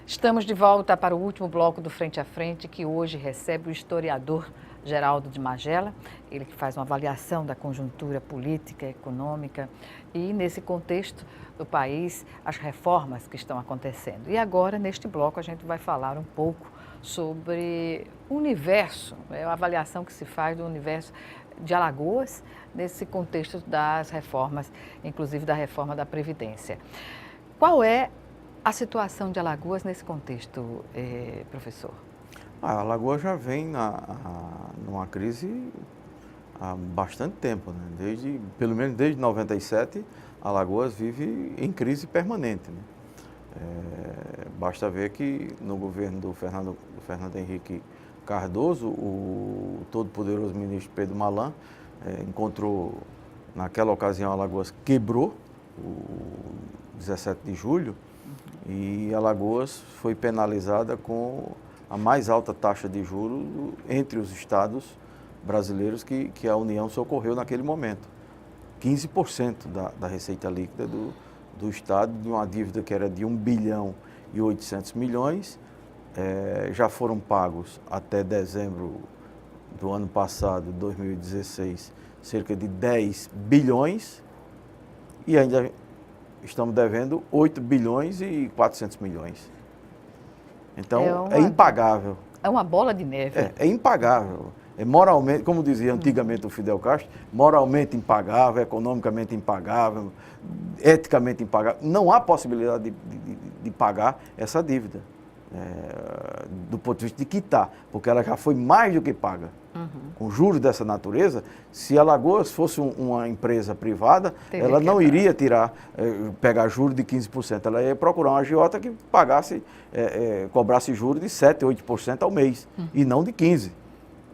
Estamos de volta para o último bloco do Frente a Frente, que hoje recebe o historiador Geraldo de Magela, ele que faz uma avaliação da conjuntura política, econômica e, nesse contexto do país, as reformas que estão acontecendo. E agora, neste bloco, a gente vai falar um pouco sobre o universo, a avaliação que se faz do universo de Alagoas, nesse contexto das reformas, inclusive da reforma da Previdência. Qual é a situação de Alagoas nesse contexto, professor? A Alagoas já vem numa crise há bastante tempo, né? Pelo menos desde 97, Alagoas vive em crise permanente, né? Basta ver que no governo do Fernando Henrique Cardoso, o todo-poderoso ministro Pedro Malan encontrou, naquela ocasião, Alagoas quebrou, o 17 de julho, e Alagoas foi penalizada com a mais alta taxa de juros entre os estados brasileiros que a União socorreu naquele momento. 15% da receita líquida do estado, de uma dívida que era de 1 bilhão e 800 milhões, já foram pagos até dezembro do ano passado, 2016, cerca de 10 bilhões e ainda estamos devendo 8 bilhões e 400 milhões. Então, é impagável. É uma bola de neve. É impagável. É moralmente, como dizia antigamente o Fidel Castro, moralmente impagável, economicamente impagável, eticamente impagável. Não há possibilidade de pagar essa dívida, do ponto de vista de quitar, porque ela já foi mais do que paga. Com juros dessa natureza, se Alagoas fosse uma empresa privada, ela não iria pegar juros de 15%, ela ia procurar uma agiota que pagasse, cobrasse juros de 7%, 8% ao mês, e não de 15%.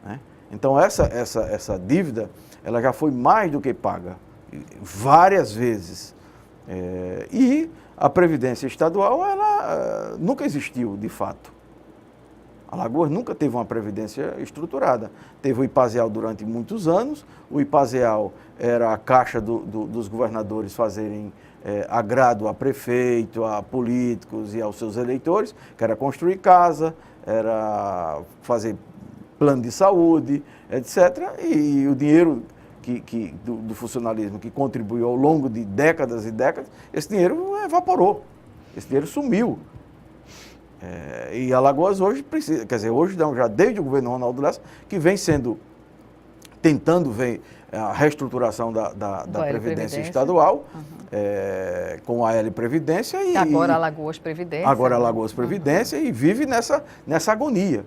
Né? Então essa dívida, ela já foi mais do que paga, várias vezes. E a Previdência Estadual, ela nunca existiu, de fato. Alagoas nunca teve uma previdência estruturada. Teve o IPASEAL durante muitos anos. O IPASEAL era a caixa dos governadores fazerem agrado a prefeito, a políticos e aos seus eleitores, que era construir casa, era fazer plano de saúde, etc. E o dinheiro do funcionalismo que contribuiu ao longo de décadas e décadas, esse dinheiro evaporou, esse dinheiro sumiu. E Alagoas hoje precisa, quer dizer, hoje não, já desde o governo Ronaldo Lessa, que vem tentando ver a reestruturação da Previdência Estadual, com a L Previdência. Agora Alagoas Previdência. Agora Alagoas Previdência e vive nessa agonia.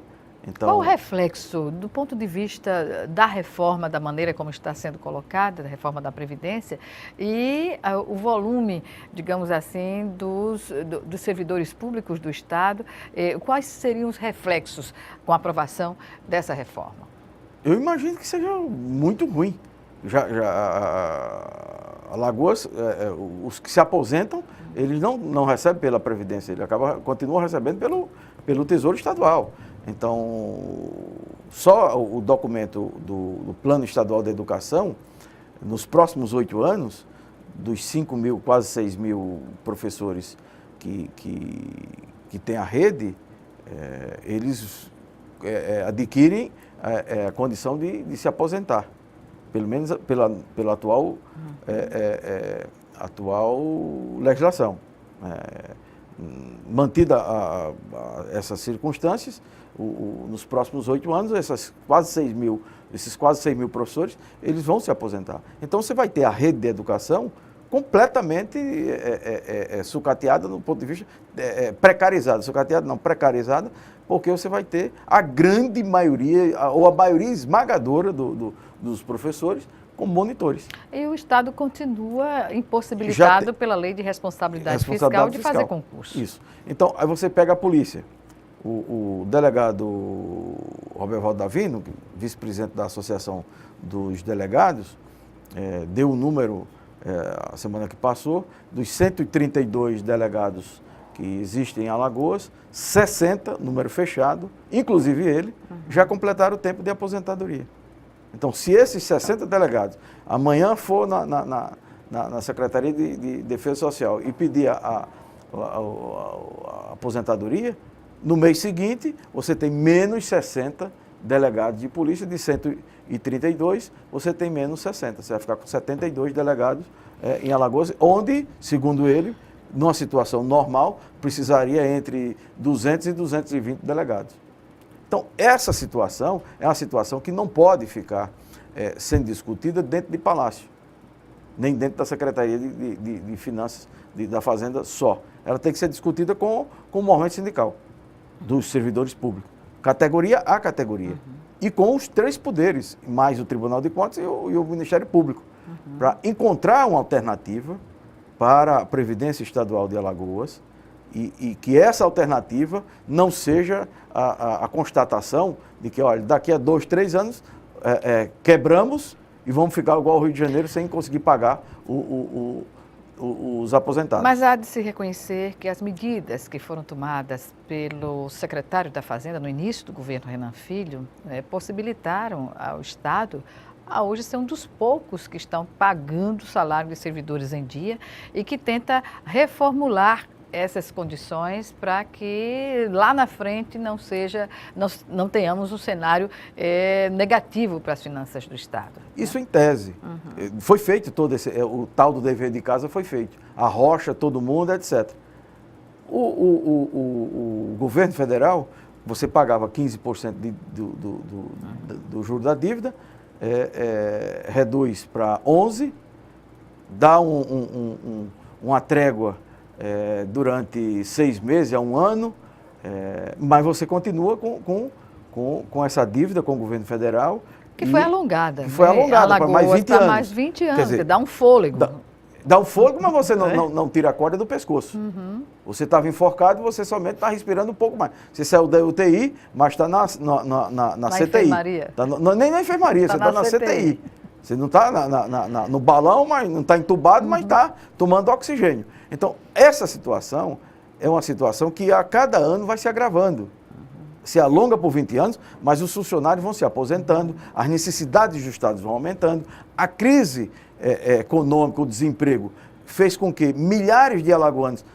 Então, qual o reflexo, do ponto de vista da reforma, da maneira como está sendo colocada, da reforma da Previdência, e o volume, digamos assim, dos servidores públicos do Estado, quais seriam os reflexos com a aprovação dessa reforma? Eu imagino que seja muito ruim. Alagoas, os que se aposentam, eles não recebem pela Previdência, eles continuam recebendo pelo Tesouro Estadual. Então, só o documento do Plano Estadual de Educação, nos próximos 8 anos, dos 5 mil, quase 6 mil professores que têm a rede, eles adquirem a condição de se aposentar, pelo menos pela atual legislação. Mantida essas circunstâncias, nos próximos 8 anos, esses quase 6 mil professores, eles vão se aposentar. Então, você vai ter a rede de educação completamente sucateada no ponto de vista precarizada. Sucateada não, precarizada, porque você vai ter a grande maioria, ou a maioria esmagadora dos professores como monitores. E o Estado continua impossibilitado pela Lei de Responsabilidade Fiscal de fazer concurso. Isso. Então, aí você pega a polícia. O delegado Robervaldo Davino, vice-presidente da Associação dos Delegados, deu o número, a semana que passou, dos 132 delegados que existem em Alagoas, 60, número fechado, inclusive ele, já completaram o tempo de aposentadoria. Então, se esses 60 delegados amanhã for na Secretaria de Defesa Social e pedir a aposentadoria, no mês seguinte você tem menos 60 delegados de polícia, de 132 você tem menos 60, você vai ficar com 72 delegados em Alagoas, onde, segundo ele, numa situação normal, precisaria entre 200 e 220 delegados. Então, essa situação é uma situação que não pode ficar sendo discutida dentro de palácio, nem dentro da Secretaria de Finanças da Fazenda só. Ela tem que ser discutida com o movimento sindical dos servidores públicos, categoria a categoria, e com os três poderes, mais o Tribunal de Contas e o Ministério Público, para encontrar uma alternativa para a Previdência Estadual de Alagoas e que essa alternativa não seja a constatação de que, olha, daqui a 2, 3 anos quebramos e vamos ficar igual ao Rio de Janeiro sem conseguir pagar os aposentados. Mas há de se reconhecer que as medidas que foram tomadas pelo secretário da Fazenda no início do governo Renan Filho possibilitaram ao Estado a hoje ser um dos poucos que estão pagando o salário de servidores em dia e que tenta reformular essas condições para que lá na frente não tenhamos um cenário negativo para as finanças do Estado. Isso em tese. Foi feito todo o tal do dever de casa foi feito. A rocha, todo mundo, etc. O governo federal, você pagava 15% do juro da dívida, reduz para 11%, dá uma trégua durante 6 meses a 1 ano, mas você continua com essa dívida com o governo federal. Que foi alongada. Que foi alongada para mais 20 anos. Mais 20 anos, quer dizer, dá um fôlego. Dá um fôlego, mas você não tira a corda do pescoço. Você estava enforcado, você somente está respirando um pouco mais. Você saiu da UTI, mas está na CTI. Enfermaria. Nem na enfermaria, você está na CTI. Você não está no balão, mas não está entubado, mas está tomando oxigênio. Então, essa situação é uma situação que a cada ano vai se agravando. Se alonga por 20 anos, mas os funcionários vão se aposentando, as necessidades dos estados vão aumentando, a crise econômica, o desemprego, fez com que milhares de alagoanos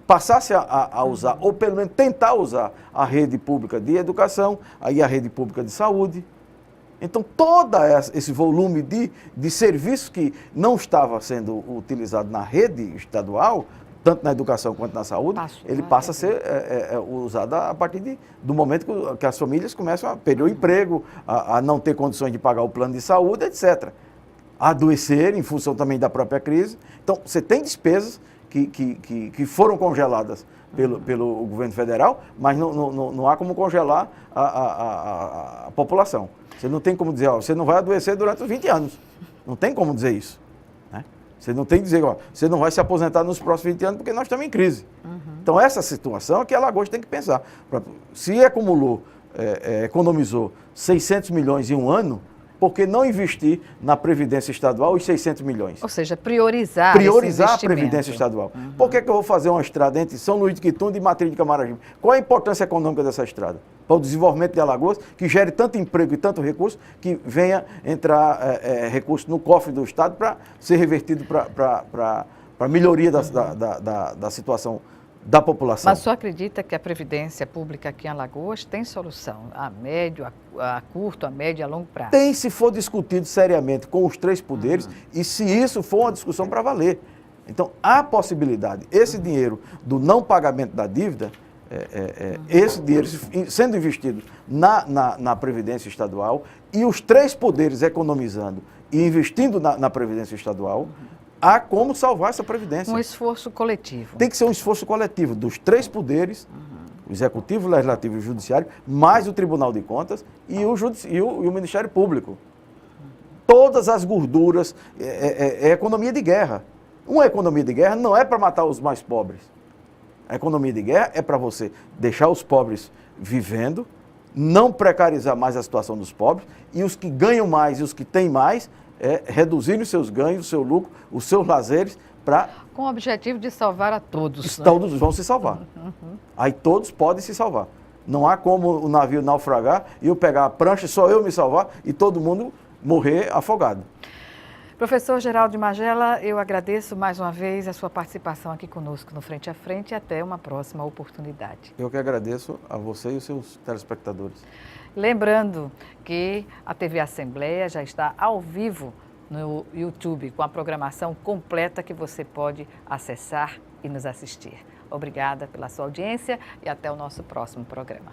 passassem a usar, ou pelo menos tentar usar, a rede pública de educação, aí a rede pública de saúde. Então, todo esse volume de serviços que não estava sendo utilizado na rede estadual, tanto na educação quanto na saúde, ele passa a ser usado a partir do momento que as famílias começam a perder o emprego, a não ter condições de pagar o plano de saúde, etc. A adoecer em função também da própria crise. Então, você tem despesas que foram congeladas pelo governo federal, mas não há como congelar a população. Você não tem como dizer, você não vai adoecer durante os 20 anos. Não tem como dizer isso. Né? Você não tem que dizer, você não vai se aposentar nos próximos 20 anos porque nós estamos em crise. Então, essa situação é que a Alagoas tem que pensar. Se acumulou, economizou 600 milhões em um ano, por que não investir na Previdência Estadual os 600 milhões? Ou seja, priorizar a Previdência Estadual. Por que eu vou fazer uma estrada entre São Luís de Quitunda e Matriz de Camaragibe? Qual a importância econômica dessa estrada? Para o desenvolvimento de Alagoas, que gere tanto emprego e tanto recurso, que venha entrar recurso no cofre do Estado para ser revertido para a melhoria da situação da população. Mas só acredita que a Previdência Pública aqui em Alagoas tem solução a médio, a curto, a médio e a longo prazo? Tem, se for discutido seriamente com os três poderes e se isso for uma discussão para valer. Então, há possibilidade. Esse dinheiro do não pagamento da dívida, esse dinheiro sendo investido na Previdência Estadual e os três poderes economizando e investindo na Previdência Estadual, há como salvar essa Previdência. Um esforço coletivo. Tem que ser um esforço coletivo dos três poderes, o Executivo, o Legislativo e o Judiciário, mais o Tribunal de Contas e o Ministério Público. Todas as gorduras, é economia de guerra. Uma economia de guerra não é para matar os mais pobres. A economia de guerra é para você deixar os pobres vivendo, não precarizar mais a situação dos pobres e os que ganham mais e os que têm mais, reduzir os seus ganhos, o seu lucro, os seus lazeres, para... Com o objetivo de salvar a todos. Todos vão se salvar. Aí todos podem se salvar. Não há como o navio naufragar e eu pegar a prancha, só eu me salvar e todo mundo morrer afogado. Professor Geraldo de Magela, eu agradeço mais uma vez a sua participação aqui conosco no Frente a Frente e até uma próxima oportunidade. Eu que agradeço a você e os seus telespectadores. Lembrando que a TV Assembleia já está ao vivo no YouTube, com a programação completa que você pode acessar e nos assistir. Obrigada pela sua audiência e até o nosso próximo programa.